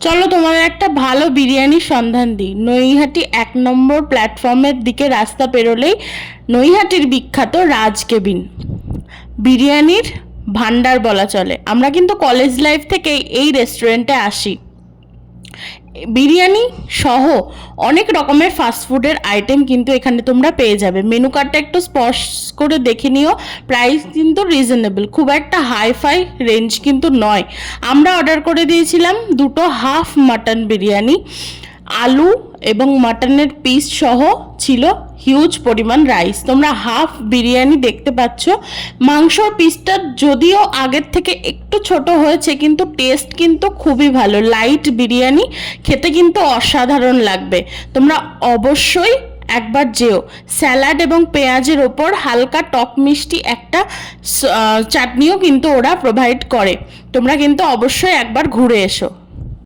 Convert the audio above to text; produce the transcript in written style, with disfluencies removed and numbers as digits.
চলো তোমাদের একটা ভালো বিরিয়ানির সন্ধান দিই। নৈহাটি 1 নম্বর প্ল্যাটফর্মের দিকে রাস্তা পেরোলেই নৈহাটির বিখ্যাত রাজ কেবিন বিরিয়ানির ভান্ডার বলা চলে। আমরা কিন্তু কলেজ লাইফ থেকেই এই রেস্টুরেন্টে আসি। বিরিয়ানি সহ অনেক রকমের ফাস্টফুডের আইটেম কিন্তু এখানে তোমরা পেয়ে যাবে। মেনু কার্ডটা একটু স্পর্শ করে দেখে নিও। প্রাইস কিন্তু রিজনেবল, খুব একটা হাইফাই রেঞ্জ কিন্তু নয়। আমরা অর্ডার করে দিয়েছিলাম 2টো হাফ মাটন বিরিয়ানি। আলু এবং মাটনের পিস সহ ছিল হিউজ পরিমাণ রাইস। তোমরা হাফ বিরিয়ানি দেখতে পাচ্ছ। মাংসর পিসটা যদিও আগের থেকে একটু ছোট হয়েছে, কিন্তু টেস্ট কিন্তু খুবই ভালো। লাইট বিরিয়ানি, খেতে কিন্তু অসাধারণ লাগবে। তোমরা অবশ্যই একবার যেও। স্যালাড এবং পেঁয়াজের ওপর হালকা টক মিষ্টি একটা চাটনিও কিন্তু ওরা প্রোভাইড করে। তোমরা কিন্তু অবশ্যই একবার ঘুরে এসো।